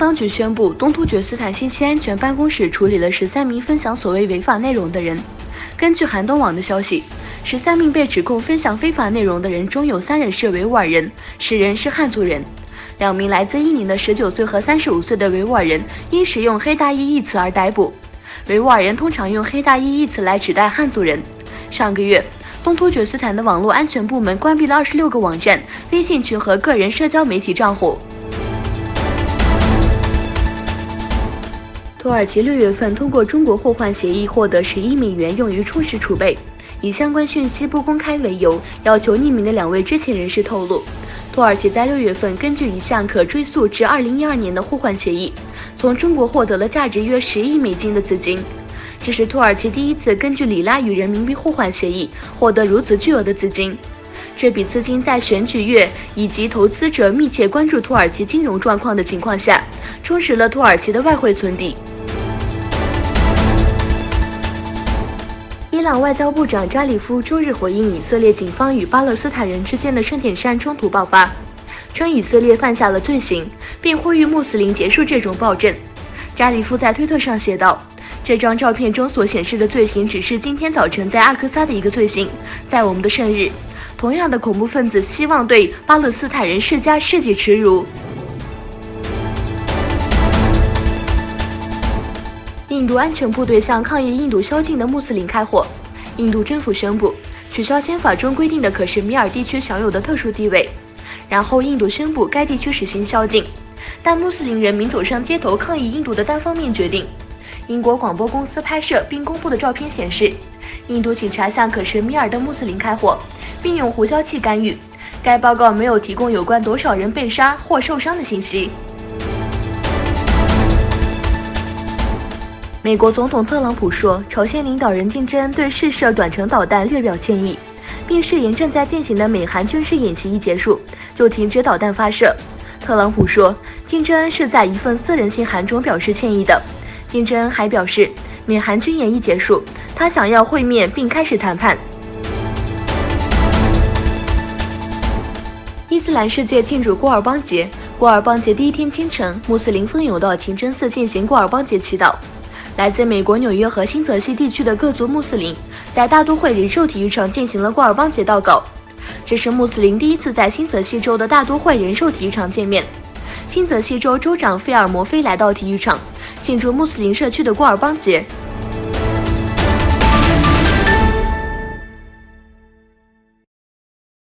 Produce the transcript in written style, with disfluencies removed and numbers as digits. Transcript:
当局宣布，东突厥斯坦信息安全办公室处理了13名分享所谓违法内容的人。根据韩东网的消息，13名被指控分享非法内容的人中有3人是维吾尔人，10人是汉族人。2名来自印尼的19岁和35岁的维吾尔人因使用黑大衣一词而逮捕。维吾尔人通常用黑大衣一词来指代汉族人。上个月，东突厥斯坦的网络安全部门关闭了26个网站、微信群和个人社交媒体账户。土耳其6月份通过中国互换协议获得10亿美元用于充实储备，以相关讯息不公开为由，要求匿名的2位知情人士透露，土耳其在6月份根据一项可追溯至2012年的互换协议，从中国获得了价值约10亿美金的资金。这是土耳其第一次根据里拉与人民币互换协议获得如此巨额的资金。这笔资金在选举月以及投资者密切关注土耳其金融状况的情况下，充实了土耳其的外汇存底。伊朗外交部长扎里夫周日回应以色列警方与巴勒斯坦人之间的圣典山冲突爆发，称以色列犯下了罪行，并呼吁穆斯林结束这种暴政。扎里夫在推特上写道：“这张照片中所显示的罪行只是今天早晨在阿克萨的一个罪行，在我们的圣日，同样的恐怖分子希望对巴勒斯坦人施加世纪耻辱。”印度安全部队向抗议印度宵禁的穆斯林开火。印度政府宣布取消宪法中规定的可什米尔地区享有的特殊地位，然后印度宣布该地区实行宵禁，但穆斯林人民走上街头抗议印度的单方面决定。英国广播公司拍摄并公布的照片显示，印度警察向可什米尔的穆斯林开火，并用胡椒气干预。该报告没有提供有关多少人被杀或受伤的信息。美国总统特朗普说，朝鲜领导人金正恩对试射短程导弹略表歉意，并誓言正在进行的美韩军事演习一结束就停止导弹发射。特朗普说，金正恩是在一份私人信函中表示歉意的。金正恩还表示，美韩军演一结束，他想要会面并开始谈判。伊斯兰世界庆祝古尔邦节。古尔邦节第一天清晨，穆斯林蜂拥到清真寺进行古尔邦节祈祷。来自美国纽约和新泽西地区的各族穆斯林在大都会人寿体育场进行了古尔邦节祷告。这是穆斯林第一次在新泽西州的大都会人寿体育场见面。新泽西州州长费尔摩菲来到体育场庆祝穆斯林社区的古尔邦节。